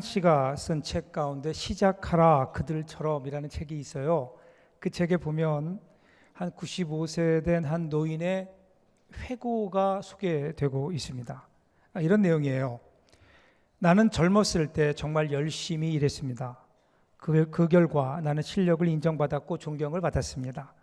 씨가 쓴 책 가운데 시작하라 그들처럼이라는 책이 있어요. 그 책에 보면 한 95세 된 한 노인의 회고가 소개되고 있습니다. 이런 내용이에요. 나는 젊었을 때 정말 열심히 일했습니다. 그 결과 나는 실력을 인정받았고 존경을 받았습니다.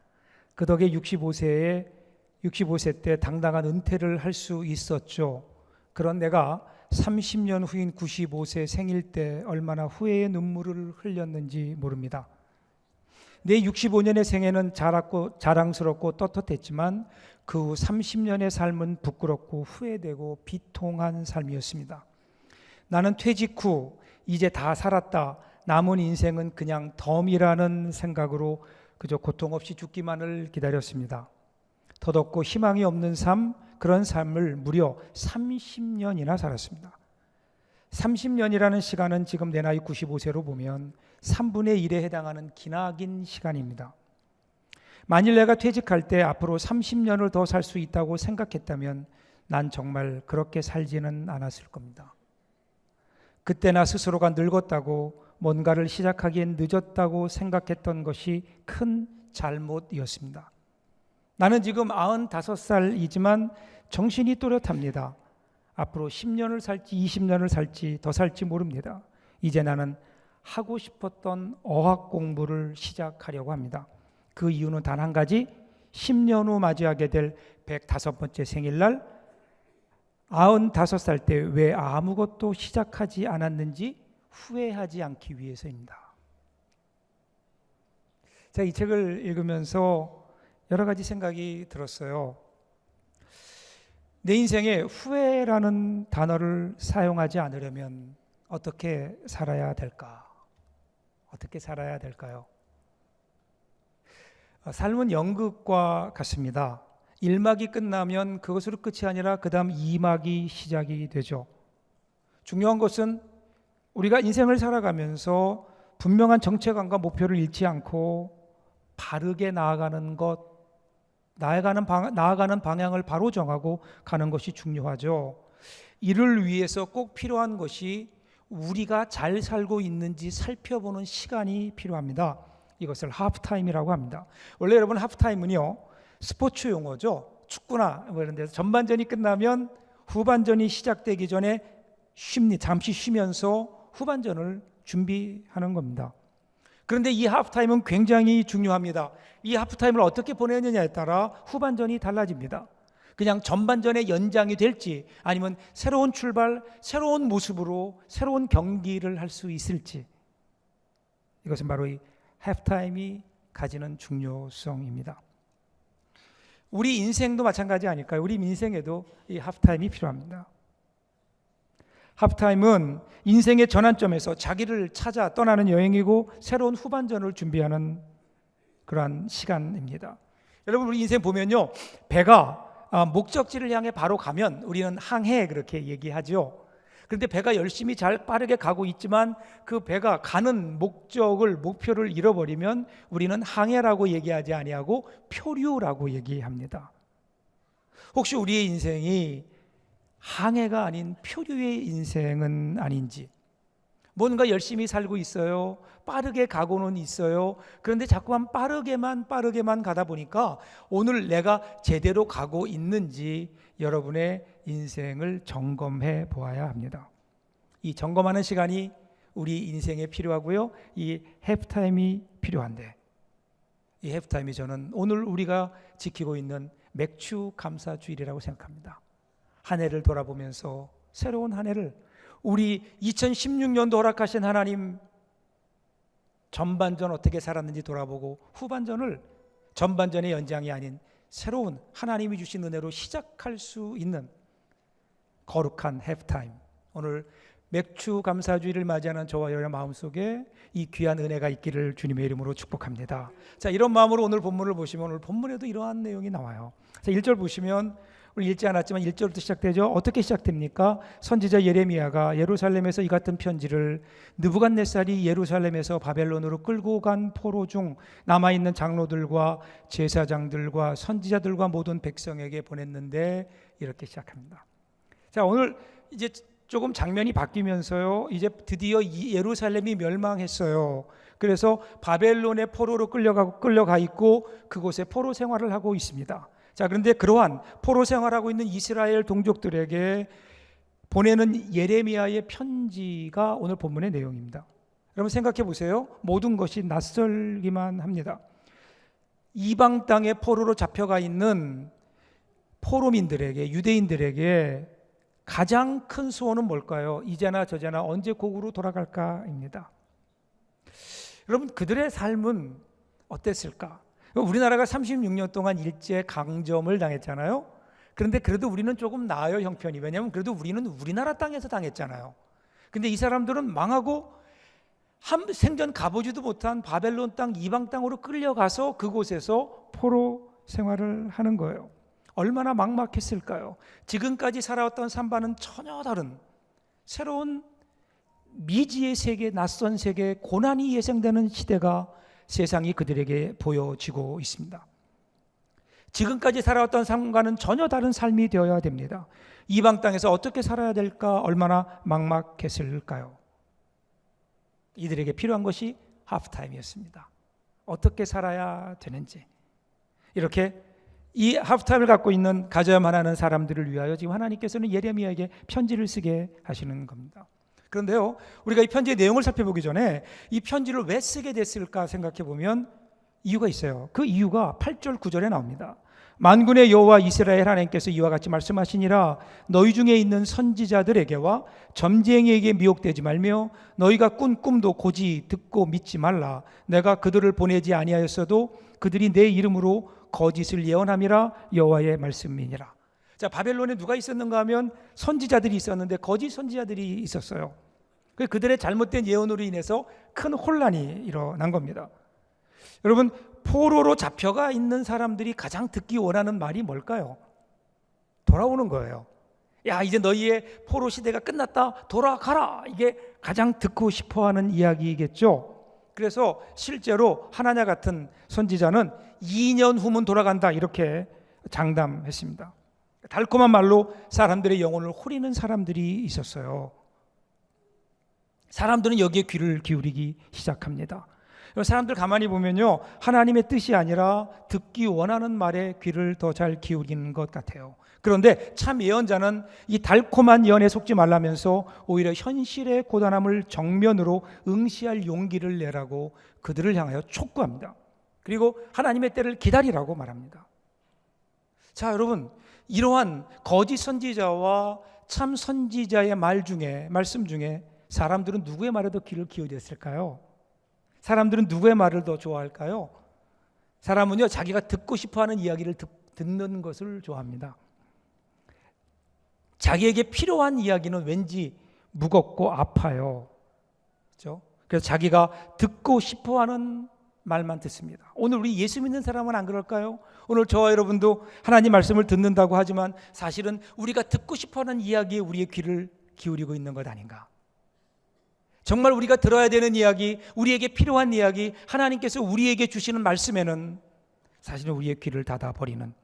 그 덕에 65세 때 당당한 은퇴를 할 수 있었죠. 그런 내가 30년 후인 95세 생일 때 얼마나 후회의 눈물을 흘렸는지 모릅니다. 내 65년의 생애는 자랑스럽고 떳떳했지만 그 후 30년의 삶은 부끄럽고 후회되고 비통한 삶이었습니다. 나는 퇴직 후 이제 다 살았다. 남은 인생은 그냥 덤이라는 생각으로 그저 고통 없이 죽기만을 기다렸습니다. 덧없고 희망이 없는 삶, 그런 삶을 무려 30년이나 살았습니다. 30년이라는 시간은 지금 내 나이 95세로 보면 3분의 1에 해당하는 기나긴 시간입니다. 만일 내가 퇴직할 때 앞으로 30년을 더 살 수 있다고 생각했다면 난 정말 그렇게 살지는 않았을 겁니다. 그때 나 스스로가 늙었다고 뭔가를 시작하기엔 늦었다고 생각했던 것이 큰 잘못이었습니다. 나는 지금 95살이지만 정신이 또렷합니다. 앞으로 10년을 살지 20년을 살지 더 살지 모릅니다. 이제 나는 하고 싶었던 어학 공부를 시작하려고 합니다. 그 이유는 단 한 가지, 10년 후 맞이하게 될 105번째 생일날 95살 때 왜 아무것도 시작하지 않았는지 후회하지 않기 위해서입니다. 제가 이 책을 읽으면서 여러 가지 생각이 들었어요. 내 인생에 후회라는 단어를 사용하지 않으려면 어떻게 살아야 될까? 어떻게 살아야 될까요? 삶은 연극과 같습니다. 1막이 끝나면 그것으로 끝이 아니라 그 다음 2막이 시작이 되죠. 중요한 것은 우리가 인생을 살아가면서 분명한 정체감과 목표를 잃지 않고 바르게 나아가는 것, 나아가는 방향을 바로 정하고 가는 것이 중요하죠. 이를 위해서 꼭 필요한 것이 우리가 잘 살고 있는지 살펴보는 시간이 필요합니다. 이것을 하프타임이라고 합니다. 원래 여러분 하프타임은요, 스포츠 용어죠. 축구나 뭐 이런 데서 전반전이 끝나면 후반전이 시작되기 전에 잠시 쉬면서 후반전을 준비하는 겁니다. 그런데 이 하프타임은 굉장히 중요합니다. 이 하프타임을 어떻게 보내느냐에 따라 후반전이 달라집니다. 그냥 전반전의 연장이 될지 아니면 새로운 출발, 새로운 모습으로 새로운 경기를 할 수 있을지, 이것은 바로 이 하프타임이 가지는 중요성입니다. 우리 인생도 마찬가지 아닐까요? 우리 인생에도 이 하프타임이 필요합니다. 하프타임은 인생의 전환점에서 자기를 찾아 떠나는 여행이고 새로운 후반전을 준비하는 그러한 시간입니다. 여러분, 우리 인생 보면요, 배가 목적지를 향해 바로 가면 우리는 항해 그렇게 얘기하죠. 그런데 배가 열심히 잘 빠르게 가고 있지만 그 배가 가는 목표를 잃어버리면 우리는 항해라고 얘기하지 아니하고 표류라고 얘기합니다. 혹시 우리의 인생이 항해가 아닌 표류의 인생은 아닌지, 뭔가 열심히 살고 있어요. 빠르게 가고는 있어요. 그런데 자꾸만 빠르게만 가다 보니까 오늘 내가 제대로 가고 있는지 여러분의 인생을 점검해 보아야 합니다. 이 점검하는 시간이 우리 인생에 필요하고요. 이 해프타임이 필요한데, 이 해프타임이 저는 오늘 우리가 지키고 있는 맥주 감사 주일이라고 생각합니다. 한 해를 돌아보면서 새로운 한 해를, 우리 2016년도 허락하신 하나님 전반전 어떻게 살았는지 돌아보고 후반전을 전반전의 연장이 아닌 새로운 하나님이 주신 은혜로 시작할 수 있는 거룩한 해프타임, 오늘 맥주 감사주의를 맞이하는 저와 여러분의 마음속에 이 귀한 은혜가 있기를 주님의 이름으로 축복합니다. 자, 이런 마음으로 오늘 본문을 보시면 오늘 본문에도 이러한 내용이 나와요. 자, 1절 보시면 우리 읽지 않았지만 1절부터 시작되죠. 어떻게 시작됩니까? 선지자 예레미야가 예루살렘에서 이 같은 편지를 느부갓네살이 예루살렘에서 바벨론으로 끌고 간 포로 중 남아있는 장로들과 제사장들과 선지자들과 모든 백성에게 보냈는데, 이렇게 시작합니다. 자, 오늘 이제 조금 장면이 바뀌면서요, 이제 드디어 예루살렘이 멸망했어요. 그래서 바벨론의 포로로 끌려가 있고 그곳에 포로 생활을 하고 있습니다. 자, 그런데 그러한 포로 생활하고 있는 이스라엘 동족들에게 보내는 예레미야의 편지가 오늘 본문의 내용입니다. 여러분 생각해 보세요. 모든 것이 낯설기만 합니다. 이방 땅에 포로로 잡혀가 있는 포로민들에게, 유대인들에게 가장 큰 소원은 뭘까요? 이제나 저제나 언제 고국으로 돌아갈까입니다. 여러분, 그들의 삶은 어땠을까? 우리나라가 36년 동안 일제 강점을 당했잖아요. 그런데 그래도 우리는 조금 나아요, 형편이. 왜냐하면 그래도 우리는 우리나라 땅에서 당했잖아요. 근데 이 사람들은 망하고 생전 가보지도 못한 바벨론 땅, 이방 땅으로 끌려가서 그곳에서 포로 생활을 하는 거예요. 얼마나 막막했을까요? 지금까지 살아왔던 삶과는 전혀 다른 새로운 미지의 세계, 낯선 세계, 고난이 예상되는 시대가 세상이 그들에게 보여지고 있습니다. 지금까지 살아왔던 삶과는 전혀 다른 삶이 되어야 됩니다. 이방 땅에서 어떻게 살아야 될까? 얼마나 막막했을까요? 이들에게 필요한 것이 하프타임이었습니다. 어떻게 살아야 되는지. 이렇게 이 하프타임을 갖고 있는 가져야만 하는 사람들을 위하여 지금 하나님께서는 예레미야에게 편지를 쓰게 하시는 겁니다. 그런데요, 우리가 이 편지의 내용을 살펴보기 전에 이 편지를 왜 쓰게 됐을까 생각해 보면 이유가 있어요. 그 이유가 8절 9절에 나옵니다. 만군의 여호와 이스라엘 하나님께서 이와 같이 말씀하시니라, 너희 중에 있는 선지자들에게와 점쟁이에게 미혹되지 말며 너희가 꾼 꿈도 고지 듣고 믿지 말라. 내가 그들을 보내지 아니하였어도 그들이 내 이름으로 거짓을 예언함이라 여호와의 말씀이니라. 자, 바벨론에 누가 있었는가 하면 선지자들이 있었는데 거짓 선지자들이 있었어요. 그들의 잘못된 예언으로 인해서 큰 혼란이 일어난 겁니다. 여러분, 포로로 잡혀가 있는 사람들이 가장 듣기 원하는 말이 뭘까요? 돌아오는 거예요. 야, 이제 너희의 포로 시대가 끝났다, 돌아가라. 이게 가장 듣고 싶어하는 이야기겠죠. 그래서 실제로 하나냐 같은 선지자는 2년 후면 돌아간다, 이렇게 장담했습니다. 달콤한 말로 사람들의 영혼을 후리는 사람들이 있었어요. 사람들은 여기에 귀를 기울이기 시작합니다. 사람들 가만히 보면요, 하나님의 뜻이 아니라 듣기 원하는 말에 귀를 더 잘 기울이는 것 같아요. 그런데 참 예언자는 이 달콤한 예언에 속지 말라면서 오히려 현실의 고단함을 정면으로 응시할 용기를 내라고 그들을 향하여 촉구합니다. 그리고 하나님의 때를 기다리라고 말합니다. 자, 여러분, 이러한 거짓 선지자와 참 선지자의 말씀 중에 사람들은 누구의 말에 더 귀를 기울였을까요? 사람들은 누구의 말을 더 좋아할까요? 사람은요, 자기가 듣고 싶어하는 이야기를 듣는 것을 좋아합니다. 자기에게 필요한 이야기는 왠지 무겁고 아파요. 그렇죠? 그래서 자기가 듣고 싶어하는 말만 듣습니다. 오늘 우리 예수 믿는 사람은 안 그럴까요? 오늘 저와 여러분도 하나님 말씀을 듣는다고 하지만 사실은 우리가 듣고 싶어하는 이야기에 우리의 귀를 기울이고 있는 것 아닌가? 정말 우리가 들어야 되는 이야기, 우리에게 필요한 이야기, 하나님께서 우리에게 주시는 말씀에는 사실은 우리의 귀를 닫아버리는,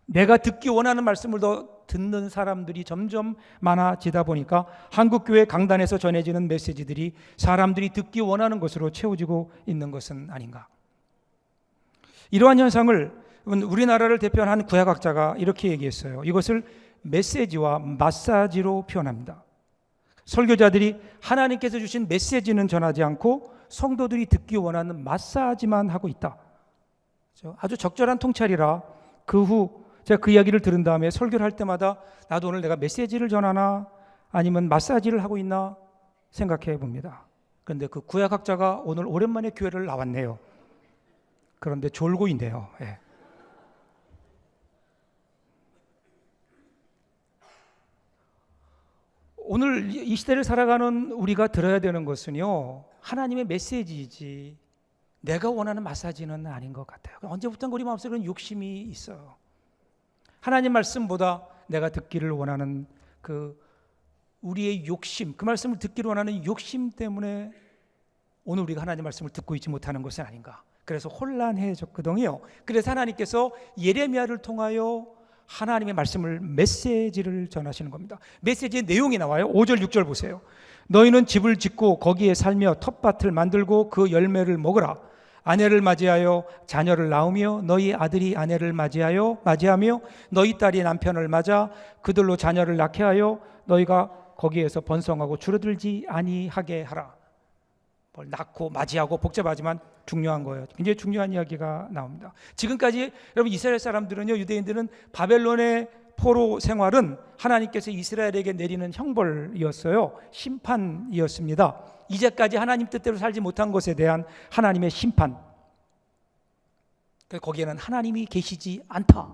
내가 듣기 원하는 말씀을 더 듣는 사람들이 점점 많아지다 보니까 한국교회 강단에서 전해지는 메시지들이 사람들이 듣기 원하는 것으로 채워지고 있는 것은 아닌가. 이러한 현상을 우리나라를 대표하는 한 구약학자가 이렇게 얘기했어요. 이것을 메시지와 마사지로 표현합니다. 설교자들이 하나님께서 주신 메시지는 전하지 않고 성도들이 듣기 원하는 마사지만 하고 있다. 아주 적절한 통찰이라 그 후 제가 그 이야기를 들은 다음에 설교를 할 때마다 나도 오늘 내가 메시지를 전하나 아니면 마사지를 하고 있나 생각해 봅니다. 그런데 그 구약학자가 오늘 오랜만에 교회를 나왔네요. 그런데 졸고 있네요. 예. 오늘 이 시대를 살아가는 우리가 들어야 되는 것은요, 하나님의 메시지이지 내가 원하는 마사지는 아닌 것 같아요. 언제부턴가 우리 마음속에 그런 욕심이 있어요. 하나님 말씀보다 내가 듣기를 원하는 그 우리의 욕심, 그 말씀을 듣기를 원하는 욕심 때문에 오늘 우리가 하나님 말씀을 듣고 있지 못하는 것은 아닌가. 그래서 혼란해졌거든요. 그래서 하나님께서 예레미야를 통하여 하나님의 말씀을 메시지를 전하시는 겁니다. 메시지의 내용이 나와요. 5절 6절 보세요. 너희는 집을 짓고 거기에 살며 텃밭을 만들고 그 열매를 먹으라. 아내를 맞이하여 자녀를 낳으며 너희 아들이 아내를 맞이하며 너희 딸이 남편을 맞아 그들로 자녀를 낳게 하여 너희가 거기에서 번성하고 줄어들지 아니하게 하라. 뭘 낳고 맞이하고 복잡하지만 중요한 거예요. 굉장히 중요한 이야기가 나옵니다. 지금까지 여러분 이스라엘 사람들은요, 유대인들은 바벨론의 포로 생활은 하나님께서 이스라엘에게 내리는 형벌이었어요. 심판이었습니다. 이제까지 하나님 뜻대로 살지 못한 것에 대한 하나님의 심판. 거기에는 하나님이 계시지 않다.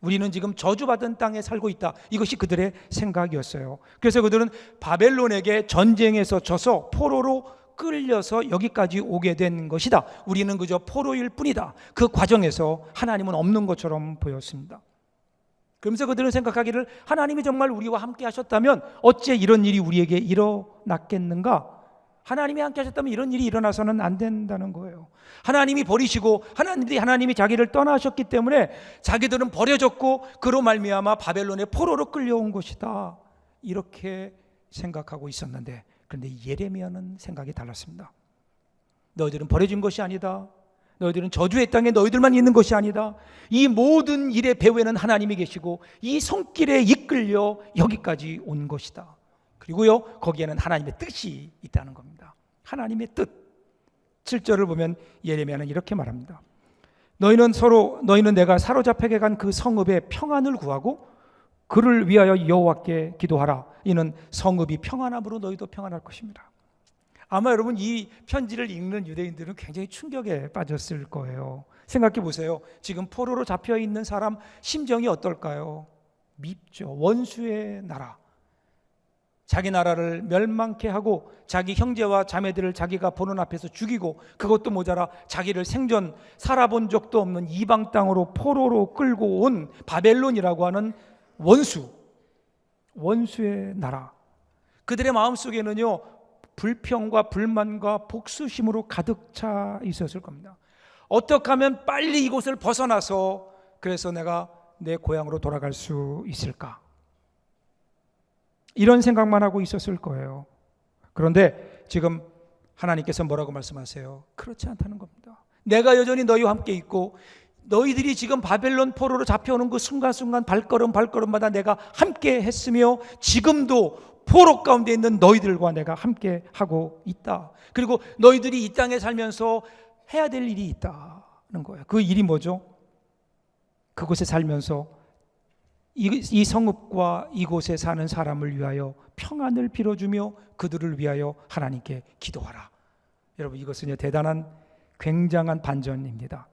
우리는 지금 저주받은 땅에 살고 있다. 이것이 그들의 생각이었어요. 그래서 그들은 바벨론에게 전쟁에서 져서 포로로 끌려서 여기까지 오게 된 것이다. 우리는 그저 포로일 뿐이다. 그 과정에서 하나님은 없는 것처럼 보였습니다. 그러면서 그들은 생각하기를 하나님이 정말 우리와 함께 하셨다면 어째 이런 일이 우리에게 일어났겠는가? 하나님이 함께 하셨다면 이런 일이 일어나서는 안 된다는 거예요. 하나님이 버리시고 하나님이 자기를 떠나셨기 때문에 자기들은 버려졌고 그로 말미암아 바벨론의 포로로 끌려온 것이다. 이렇게 생각하고 있었는데, 그런데 예레미야는 생각이 달랐습니다. 너희들은 버려진 것이 아니다. 너희들은 저주의 땅에 너희들만 있는 것이 아니다. 이 모든 일의 배후에는 하나님이 계시고 이 손길에 이끌려 여기까지 온 것이다. 그리고요, 거기에는 하나님의 뜻이 있다는 겁니다. 하나님의 뜻. 7절을 보면 예레미야는 이렇게 말합니다. 너희는 내가 사로잡혀게 간 그 성읍의 평안을 구하고 그를 위하여 여호와께 기도하라. 이는 성읍이 평안함으로 너희도 평안할 것입니다. 아마 여러분 이 편지를 읽는 유대인들은 굉장히 충격에 빠졌을 거예요. 생각해 보세요. 지금 포로로 잡혀 있는 사람 심정이 어떨까요? 밉죠. 원수의 나라. 자기 나라를 멸망케 하고 자기 형제와 자매들을 자기가 보는 앞에서 죽이고, 그것도 모자라 자기를 생전 살아본 적도 없는 이방 땅으로 포로로 끌고 온 바벨론이라고 하는 원수의 나라. 그들의 마음속에는요, 불평과 불만과 복수심으로 가득 차 있었을 겁니다. 어떻게 하면 빨리 이곳을 벗어나서 그래서 내가 내 고향으로 돌아갈 수 있을까? 이런 생각만 하고 있었을 거예요. 그런데 지금 하나님께서 뭐라고 말씀하세요? 그렇지 않다는 겁니다. 내가 여전히 너희와 함께 있고 너희들이 지금 바벨론 포로로 잡혀오는 그 순간순간 발걸음마다 내가 함께 했으며 지금도 포로 가운데 있는 너희들과 내가 함께 하고 있다. 그리고 너희들이 이 땅에 살면서 해야 될 일이 있다는 거예요. 그 일이 뭐죠? 그곳에 살면서 이 성읍과 이곳에 사는 사람을 위하여 평안을 빌어주며 그들을 위하여 하나님께 기도하라. 여러분, 이것은요, 대단한 굉장한 반전입니다.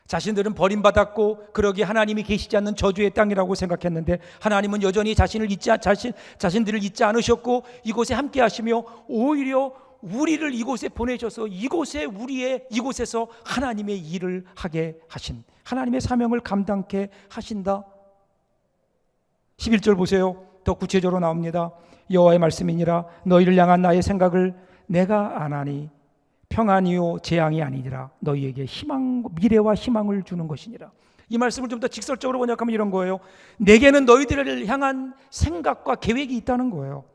자신들은 버림받았고 그러기에 하나님이 계시지 않는 저주의 땅이라고 생각했는데 하나님은 여전히 자신들을 잊지 않으셨고 이곳에 함께 하시며 오히려 우리를 이곳에 보내셔서 이곳에서 하나님의 일을 하게 하신, 하나님의 사명을 감당케 하신다. 11절 보세요. 더 구체적으로 나옵니다. 여호와의 말씀이니라. 너희를 향한 나의 생각을 내가 아나니 평안이요 재앙이 아니니라. 너희에게 미래와 희망을 주는 것이니라. 이 말씀을 좀 더 직설적으로 번역하면 이런 거예요. 내게는 너희들을 향한 생각과 계획이 있다는 거예요.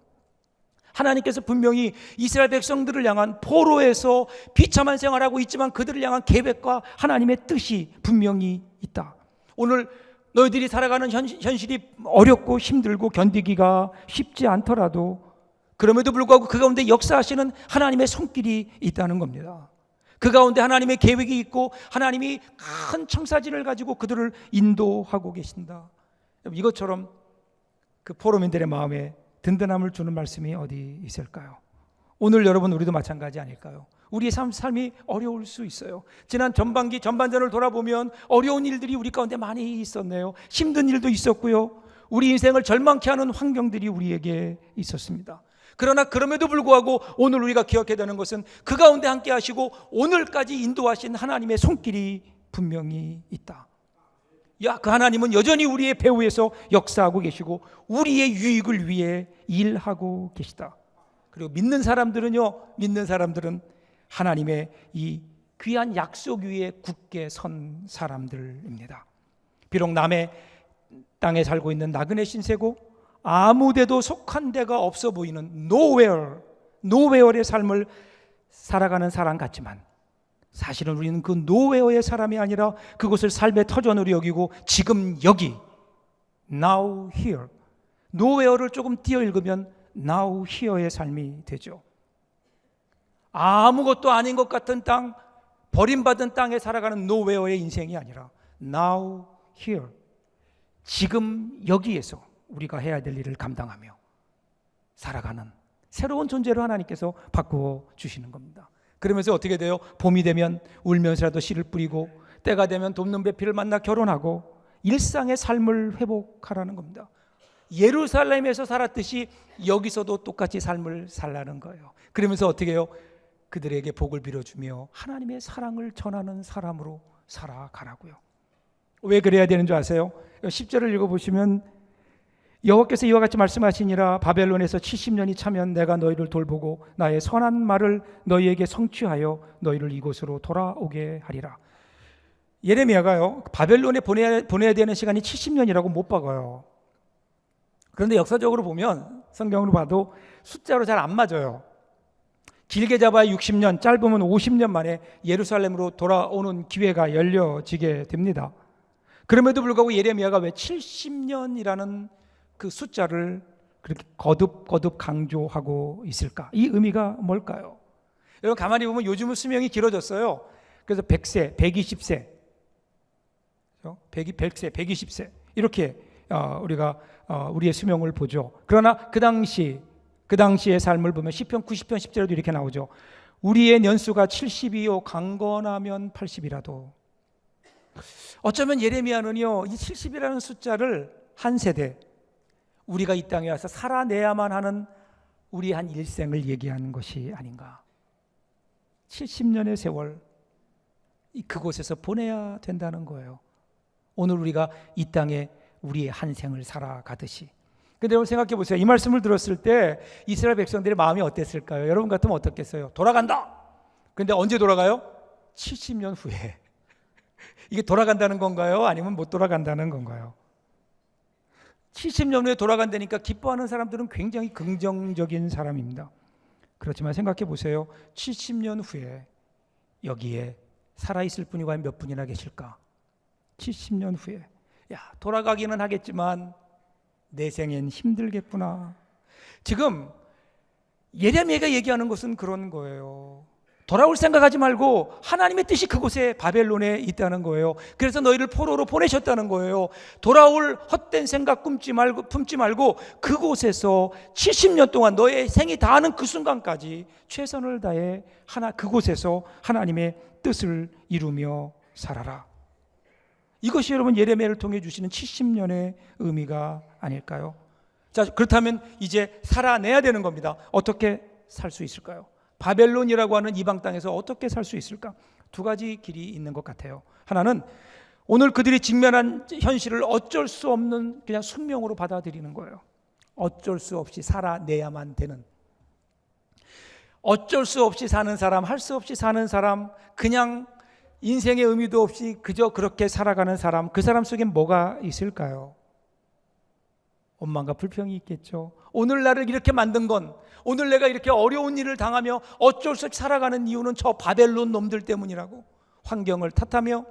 하나님께서 분명히 이스라엘 백성들을 향한 포로에서 비참한 생활하고 있지만 그들을 향한 계획과 하나님의 뜻이 분명히 있다. 오늘 너희들이 살아가는 현실이 어렵고 힘들고 견디기가 쉽지 않더라도 그럼에도 불구하고 그 가운데 역사하시는 하나님의 손길이 있다는 겁니다. 그 가운데 하나님의 계획이 있고 하나님이 큰 청사진을 가지고 그들을 인도하고 계신다. 이것처럼 그 포로민들의 마음에 든든함을 주는 말씀이 어디 있을까요? 오늘 여러분 우리도 마찬가지 아닐까요? 우리의 삶이 어려울 수 있어요. 지난 전반전을 돌아보면 어려운 일들이 우리 가운데 많이 있었네요. 힘든 일도 있었고요. 우리 인생을 절망케 하는 환경들이 우리에게 있었습니다. 그러나 그럼에도 불구하고 오늘 우리가 기억해야 되는 것은 그 가운데 함께 하시고 오늘까지 인도하신 하나님의 손길이 분명히 있다. 그 하나님은 여전히 우리의 배후에서 역사하고 계시고 우리의 유익을 위해 일하고 계시다. 그리고 믿는 사람들은 하나님의 이 귀한 약속 위에 굳게 선 사람들입니다. 비록 남의 땅에 살고 있는 나그네 신세고 아무데도 속한 데가 없어 보이는 노웨어의 삶을 살아가는 사람 같지만 사실은 우리는 그 노웨어의 사람이 아니라 그곳을 삶의 터전으로 여기고 지금 여기 now here, 노웨어를 조금 띄어 읽으면 now here의 삶이 되죠. 아무것도 아닌 것 같은 땅, 버림받은 땅에 살아가는 노웨어의 인생이 아니라 now here, 지금 여기에서 우리가 해야 될 일을 감당하며 살아가는 새로운 존재로 하나님께서 바꾸어 주시는 겁니다. 그러면서 어떻게 돼요? 봄이 되면 울면서라도 씨를 뿌리고 때가 되면 돕는 배필을 만나 결혼하고 일상의 삶을 회복하라는 겁니다. 예루살렘에서 살았듯이 여기서도 똑같이 삶을 살라는 거예요. 그러면서 어떻게 해요? 그들에게 복을 빌어주며 하나님의 사랑을 전하는 사람으로 살아가라고요. 왜 그래야 되는 줄 아세요? 10절을 읽어보시면 여호와께서 이와 같이 말씀하시니라 바벨론에서 70년이 차면 내가 너희를 돌보고 나의 선한 말을 너희에게 성취하여 너희를 이곳으로 돌아오게 하리라. 예레미야가요 바벨론에 보내야 되는 시간이 70년이라고 못 박아요. 그런데 역사적으로 보면 성경으로 봐도 숫자로 잘 안 맞아요. 길게 잡아야 60년, 짧으면 50년 만에 예루살렘으로 돌아오는 기회가 열려지게 됩니다. 그럼에도 불구하고 예레미야가 왜 70년이라는 그 숫자를 그렇게 거듭 강조하고 있을까? 이 의미가 뭘까요? 여러분 가만히 보면 요즘은 수명이 길어졌어요. 그래서 100세, 120세, 100세, 120세 이렇게 우리가 우리의 수명을 보죠. 그러나 그 당시의 삶을 보면 시편 90편 10절에도 이렇게 나오죠. 우리의 년수가 70이요 강건하면 80이라도. 어쩌면 예레미야는요 이 70이라는 숫자를 한 세대, 우리가 이 땅에 와서 살아내야만 하는 우리 한 일생을 얘기하는 것이 아닌가. 70년의 세월 그곳에서 보내야 된다는 거예요. 오늘 우리가 이 땅에 우리의 한 생을 살아가듯이. 근데 여러분 생각해 보세요. 이 말씀을 들었을 때 이스라엘 백성들의 마음이 어땠을까요? 여러분 같으면 어떻겠어요? 돌아간다. 근데 언제 돌아가요? 70년 후에. 이게 돌아간다는 건가요? 아니면 못 돌아간다는 건가요? 70년 후에 돌아간다니까 기뻐하는 사람들은 굉장히 긍정적인 사람입니다. 그렇지만 생각해 보세요. 70년 후에 여기에 살아있을 분이 과연 몇 분이나 계실까? 70년 후에 돌아가기는 하겠지만 내 생엔 힘들겠구나. 지금 예레미야가 얘기하는 것은 그런 거예요. 돌아올 생각하지 말고 하나님의 뜻이 그곳에 바벨론에 있다는 거예요. 그래서 너희를 포로로 보내셨다는 거예요. 돌아올 헛된 생각 품지 말고 그곳에서 70년 동안 너의 생이 다하는 그 순간까지 최선을 다해 그곳에서 하나님의 뜻을 이루며 살아라. 이것이 여러분 예레미야를 통해 주시는 70년의 의미가 아닐까요? 자, 그렇다면 이제 살아내야 되는 겁니다. 어떻게 살 수 있을까요? 바벨론이라고 하는 이방 땅에서 어떻게 살 수 있을까? 두 가지 길이 있는 것 같아요. 하나는 오늘 그들이 직면한 현실을 어쩔 수 없는 그냥 숙명으로 받아들이는 거예요. 어쩔 수 없이 살아내야만 되는, 어쩔 수 없이 사는 사람, 할 수 없이 사는 사람, 그냥 인생의 의미도 없이 그저 그렇게 살아가는 사람, 그 사람 속에 뭐가 있을까요? 원망과 불평이 있겠죠. 오늘 나를 이렇게 만든 건, 오늘 내가 이렇게 어려운 일을 당하며 어쩔 수 없이 살아가는 이유는 저 바벨론 놈들 때문이라고 환경을 탓하며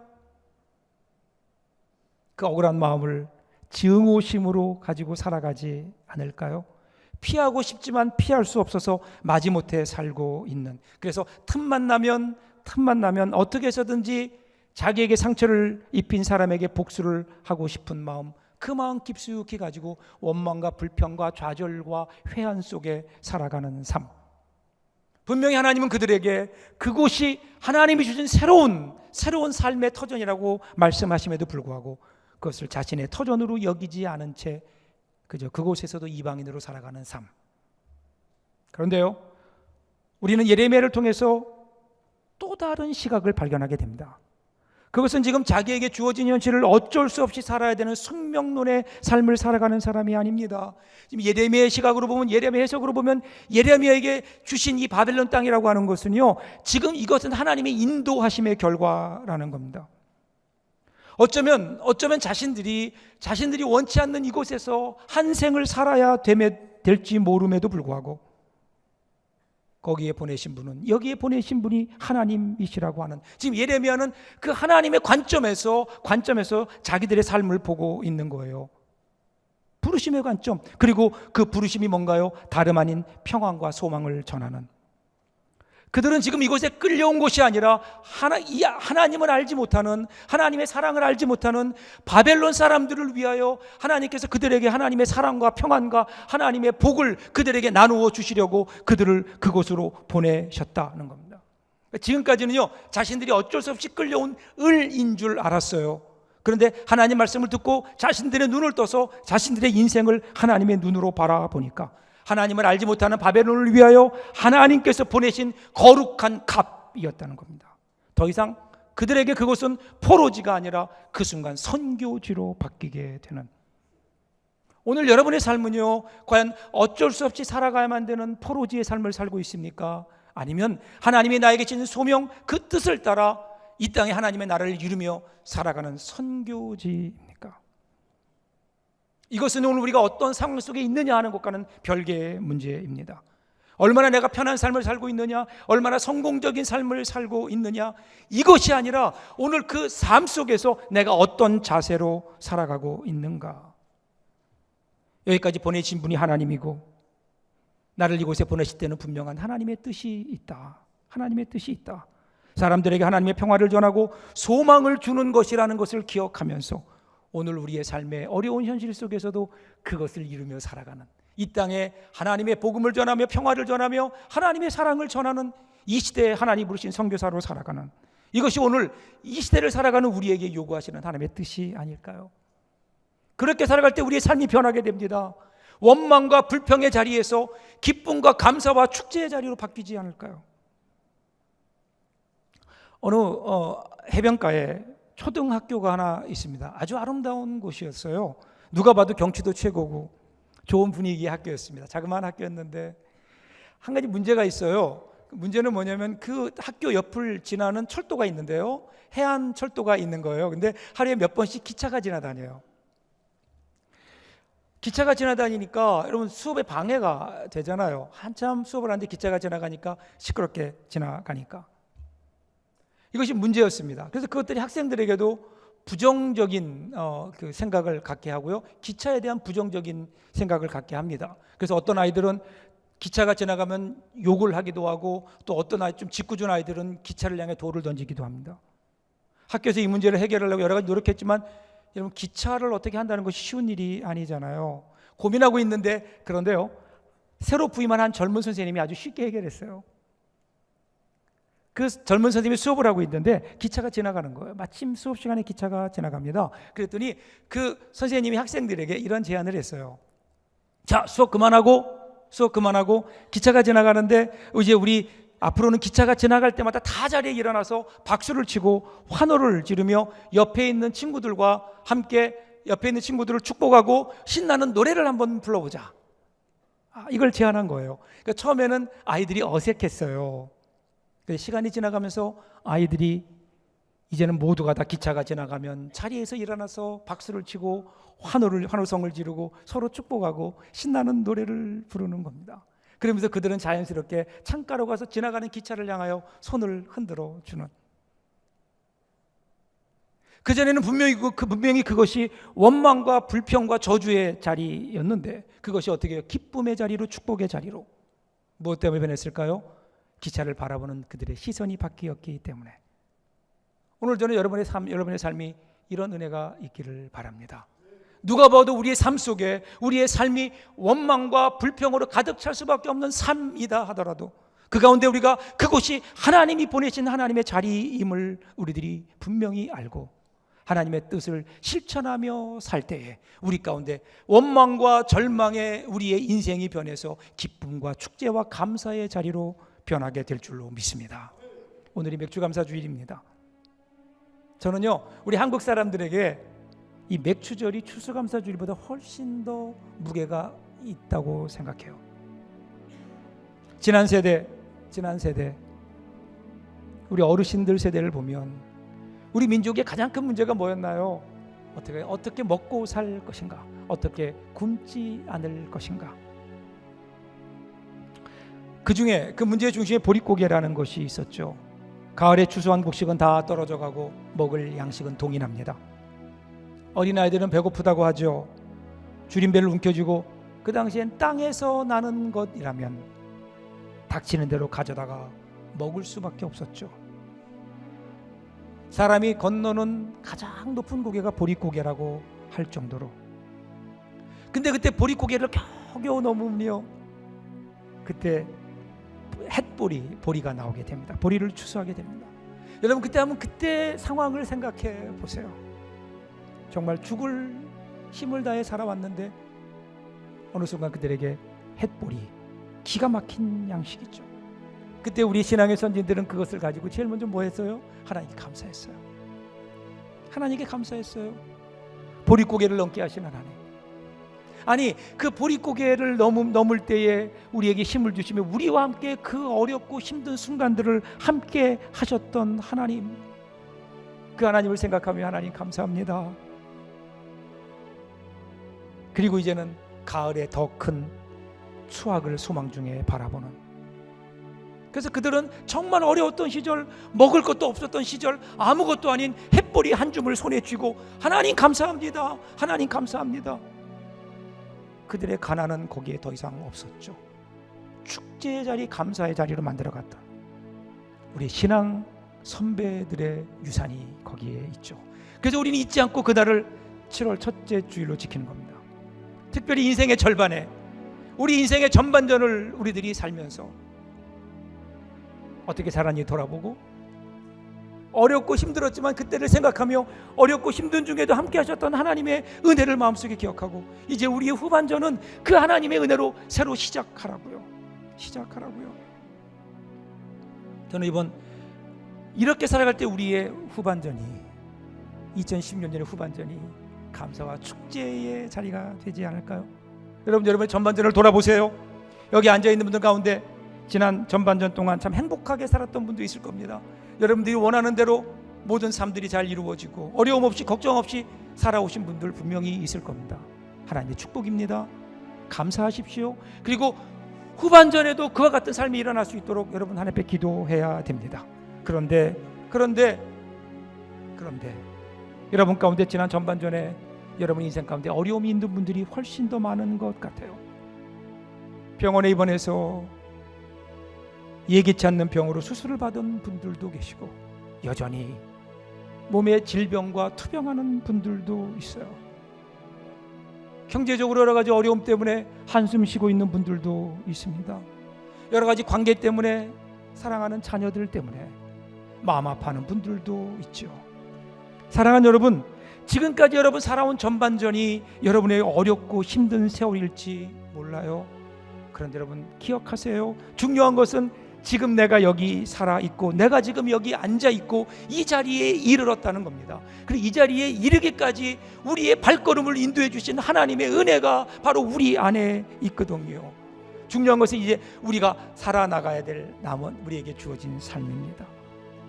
그 억울한 마음을 증오심으로 가지고 살아가지 않을까요? 피하고 싶지만 피할 수 없어서 마지못해 살고 있는, 그래서 틈만 나면 어떻게 해서든지 자기에게 상처를 입힌 사람에게 복수를 하고 싶은 마음, 그 마음 깊숙이 가지고 원망과 불평과 좌절과 회한 속에 살아가는 삶. 분명히 하나님은 그들에게 그곳이 하나님이 주신 새로운 삶의 터전이라고 말씀하심에도 불구하고 그것을 자신의 터전으로 여기지 않은 채 그저 그곳에서도 이방인으로 살아가는 삶. 그런데요, 우리는 예레미야를 통해서 또 다른 시각을 발견하게 됩니다. 그것은 지금 자기에게 주어진 현실을 어쩔 수 없이 살아야 되는 숙명론의 삶을 살아가는 사람이 아닙니다. 지금 예레미야의 시각으로 보면, 예레미야 해석으로 보면 예레미야에게 주신 이 바벨론 땅이라고 하는 것은요, 지금 이것은 하나님의 인도하심의 결과라는 겁니다. 어쩌면 자신들이 원치 않는 이곳에서 한 생을 살아야 될지 모름에도 불구하고 거기에 보내신 분은, 여기에 보내신 분이 하나님이시라고 하는, 지금 예레미야는 그 하나님의 관점에서 자기들의 삶을 보고 있는 거예요. 부르심의 관점. 그리고 그 부르심이 뭔가요? 다름 아닌 평안과 소망을 전하는. 그들은 지금 이곳에 끌려온 곳이 아니라 하나님을 알지 못하는, 하나님의 사랑을 알지 못하는 바벨론 사람들을 위하여 하나님께서 그들에게 하나님의 사랑과 평안과 하나님의 복을 그들에게 나누어 주시려고 그들을 그곳으로 보내셨다는 겁니다. 지금까지는요, 자신들이 어쩔 수 없이 끌려온 을인 줄 알았어요. 그런데 하나님 말씀을 듣고 자신들의 눈을 떠서 자신들의 인생을 하나님의 눈으로 바라보니까 하나님을 알지 못하는 바벨론을 위하여 하나님께서 보내신 거룩한 갑이었다는 겁니다. 더 이상 그들에게 그곳은 포로지가 아니라 그 순간 선교지로 바뀌게 되는, 오늘 여러분의 삶은요, 과연 어쩔 수 없이 살아가야만 되는 포로지의 삶을 살고 있습니까? 아니면 하나님이 나에게 주신 소명, 그 뜻을 따라 이 땅에 하나님의 나라를 이루며 살아가는 선교지입니까? 이것은 오늘 우리가 어떤 상황 속에 있느냐 하는 것과는 별개의 문제입니다. 얼마나 내가 편한 삶을 살고 있느냐, 얼마나 성공적인 삶을 살고 있느냐, 이것이 아니라 오늘 그 삶 속에서 내가 어떤 자세로 살아가고 있는가. 여기까지 보내신 분이 하나님이고 나를 이곳에 보내실 때는 분명한 하나님의 뜻이 있다. 하나님의 뜻이 있다. 사람들에게 하나님의 평화를 전하고 소망을 주는 것이라는 것을 기억하면서 오늘 우리의 삶의 어려운 현실 속에서도 그것을 이루며 살아가는, 이 땅에 하나님의 복음을 전하며 평화를 전하며 하나님의 사랑을 전하는 이 시대에 하나님 부르신 선교사로 살아가는, 이것이 오늘 이 시대를 살아가는 우리에게 요구하시는 하나님의 뜻이 아닐까요? 그렇게 살아갈 때 우리의 삶이 변하게 됩니다. 원망과 불평의 자리에서 기쁨과 감사와 축제의 자리로 바뀌지 않을까요? 어느 해변가에 초등학교가 하나 있습니다. 아주 아름다운 곳이었어요. 누가 봐도 경치도 최고고 좋은 분위기의 학교였습니다. 자그마한 학교였는데 한 가지 문제가 있어요. 문제는 뭐냐면 그 학교 옆을 지나는 철도가 있는데요, 해안 철도가 있는 거예요. 근데 하루에 몇 번씩 기차가 지나다녀요. 기차가 지나다니니까 여러분 수업에 방해가 되잖아요. 한참 수업을 하는데 기차가 지나가니까 시끄럽게 지나가니까. 이것이 문제였습니다. 그래서 그것들이 학생들에게도 부정적인 그 생각을 갖게 하고요, 기차에 대한 부정적인 생각을 갖게 합니다. 그래서 어떤 아이들은 기차가 지나가면 욕을 하기도 하고, 또 어떤 아이, 좀 짓궂은 아이들은 기차를 향해 돌을 던지기도 합니다. 학교에서 이 문제를 해결하려고 여러 가지 노력했지만 여러분, 기차를 어떻게 한다는 것이 쉬운 일이 아니잖아요. 고민하고 있는데, 그런데요, 새로 부임한 한 젊은 선생님이 아주 쉽게 해결했어요. 그 젊은 선생님이 수업을 하고 있는데 기차가 지나가는 거예요. 마침 수업 시간에 기차가 지나갑니다. 그랬더니 그 선생님이 학생들에게 이런 제안을 했어요. 자, 수업 그만하고 기차가 지나가는데 이제 우리 앞으로는 기차가 지나갈 때마다 다 자리에 일어나서 박수를 치고 환호를 지르며 옆에 있는 친구들과 함께 옆에 있는 친구들을 축복하고 신나는 노래를 한번 불러보자. 이걸 제안한 거예요. 그러니까 처음에는 아이들이 어색했어요. 시간이 지나가면서 아이들이 이제는 모두가 다 기차가 지나가면 자리에서 일어나서 박수를 치고 환호성을 지르고 서로 축복하고 신나는 노래를 부르는 겁니다. 그러면서 그들은 자연스럽게 창가로 가서 지나가는 기차를 향하여 손을 흔들어 주는, 그전에는 분명히 그것이 원망과 불평과 저주의 자리였는데 그것이 어떻게 해요? 기쁨의 자리로, 축복의 자리로. 무엇 때문에 변했을까요? 기차를 바라보는 그들의 시선이 바뀌었기 때문에. 오늘 저는 여러분의 삶이 이런 은혜가 있기를 바랍니다. 누가 봐도 우리의 삶 속에 우리의 삶이 원망과 불평으로 가득 찰 수밖에 없는 삶이다 하더라도 그 가운데 우리가 그곳이 하나님이 보내신 하나님의 자리임을 우리들이 분명히 알고 하나님의 뜻을 실천하며 살 때에 우리 가운데 원망과 절망의 우리의 인생이 변해서 기쁨과 축제와 감사의 자리로 변하게 될 줄로 믿습니다. 오늘이 맥주감사 주일입니다. 저는요, 우리 한국 사람들에게 이 맥주절이 추수감사 주일보다 훨씬 더 무게가 있다고 생각해요. 지난 세대 우리 어르신들 세대를 보면 우리 민족의 가장 큰 문제가 뭐였나요? 어떻게 먹고 살 것인가? 어떻게 굶지 않을 것인가? 그 중에 그 문제의 중심에 보릿고개라는 것이 있었죠. 가을에 추수한 곡식은 다 떨어져 가고 먹을 양식은 동일합니다. 어린아이들은 배고프다고 하죠. 줄임배를 움켜쥐고 그 당시엔 땅에서 나는 것이라면 닥치는 대로 가져다가 먹을 수밖에 없었죠. 사람이 건너는 가장 높은 고개가 보릿고개라고 할 정도로. 근데 그때 보릿고개를 겨우겨우 넘으면요, 그때 보리가 나오게 됩니다. 보리를 추수하게 됩니다. 여러분, 그때 한번 그때 상황을 생각해 보세요. 정말 죽을 힘을 다해 살아왔는데 어느 순간 그들에게 햇보리, 기가 막힌 양식이죠. 그때 우리 신앙의 선진들은 그것을 가지고 제일 먼저 뭐 했어요? 하나님께 감사했어요. 하나님께 감사했어요. 보릿고개를 넘게 하신 하나님. 아니, 그 보릿고개를 넘을 때에 우리에게 힘을 주시며 우리와 함께 그 어렵고 힘든 순간들을 함께 하셨던 하나님, 그 하나님을 생각하며 하나님 감사합니다. 그리고 이제는 가을에 더 큰 수확을 소망 중에 바라보는. 그래서 그들은 정말 어려웠던 시절, 먹을 것도 없었던 시절, 아무것도 아닌 햇보리 한 줌을 손에 쥐고 하나님 감사합니다, 하나님 감사합니다. 그들의 가난은 거기에 더 이상 없었죠. 축제의 자리, 감사의 자리로 만들어갔다. 우리 신앙 선배들의 유산이 거기에 있죠. 그래서 우리는 잊지 않고 그날을 7월 첫째 주일로 지키는 겁니다. 특별히 인생의 절반에, 우리 인생의 전반전을 우리들이 살면서 어떻게 살았니 돌아보고, 어렵고 힘들었지만 그때를 생각하며 어렵고 힘든 중에도 함께 하셨던 하나님의 은혜를 마음속에 기억하고, 이제 우리의 후반전은 그 하나님의 은혜로 새로 시작하라고요. 저는 이번 이렇게 살아갈 때 우리의 후반전이, 2016년의 후반전이 감사와 축제의 자리가 되지 않을까요? 여러분의 전반전을 돌아보세요. 여기 앉아있는 분들 가운데 지난 전반전 동안 참 행복하게 살았던 분도 있을 겁니다. 여러분들이 원하는 대로 모든 삶들이 잘 이루어지고 어려움 없이 걱정 없이 살아오신 분들 분명히 있을 겁니다. 하나님의 축복입니다. 감사하십시오. 그리고 후반전에도 그와 같은 삶이 일어날 수 있도록 여러분 하나님께 기도해야 됩니다. 그런데 여러분 가운데 지난 전반전에 여러분 인생 가운데 어려움이 있는 분들이 훨씬 더 많은 것 같아요. 병원에 입원해서 예기치 않는 병으로 수술을 받은 분들도 계시고, 여전히 몸의 질병과 투병하는 분들도 있어요. 경제적으로 여러 가지 어려움 때문에 한숨 쉬고 있는 분들도 있습니다. 여러 가지 관계 때문에, 사랑하는 자녀들 때문에 마음 아파하는 분들도 있죠. 사랑하는 여러분, 지금까지 여러분 살아온 전반전이 여러분의 어렵고 힘든 세월일지 몰라요. 그런데 여러분 기억하세요. 중요한 것은 지금 내가 여기 살아있고, 내가 지금 여기 앉아있고 이 자리에 이르렀다는 겁니다. 그리고 이 자리에 이르기까지 우리의 발걸음을 인도해 주신 하나님의 은혜가 바로 우리 안에 있거든요. 중요한 것은 이제 우리가 살아나가야 될 남은 우리에게 주어진 삶입니다.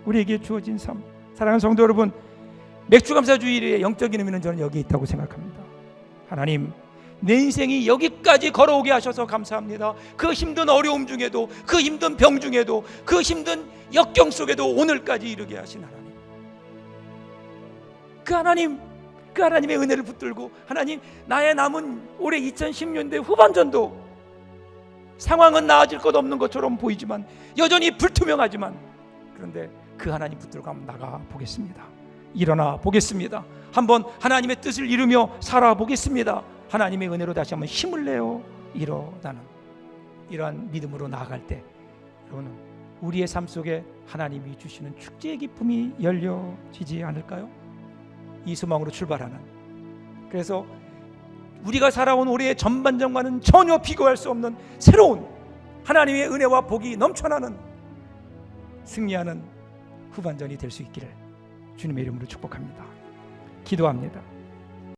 우리에게 주어진 삶. 사랑하는 성도 여러분, 맥주감사주일의 영적인 의미는 저는 여기 있다고 생각합니다. 하나님, 내 인생이 여기까지 걸어오게 하셔서 감사합니다. 그 힘든 어려움 중에도, 그 힘든 병 중에도, 그 힘든 역경 속에도 오늘까지 이르게 하신 하나님, 그 하나님의 은혜를 붙들고, 하나님, 나의 남은 올해 2010년대 후반전도 상황은 나아질 것 없는 것처럼 보이지만, 여전히 불투명하지만, 그런데 그 하나님 붙들고 한번 나가 보겠습니다. 일어나 보겠습니다. 한번 하나님의 뜻을 이루며 살아 보겠습니다. 하나님의 은혜로 다시 한번 힘을 내어 일어나는 이러한 믿음으로 나아갈 때, 여러분은 우리의 삶 속에 하나님이 주시는 축제의 기쁨이 열려지지 않을까요? 이 소망으로 출발하는, 그래서 우리가 살아온 올해의 전반전과는 전혀 비교할 수 없는 새로운 하나님의 은혜와 복이 넘쳐나는 승리하는 후반전이 될 수 있기를 주님의 이름으로 축복합니다. 기도합니다.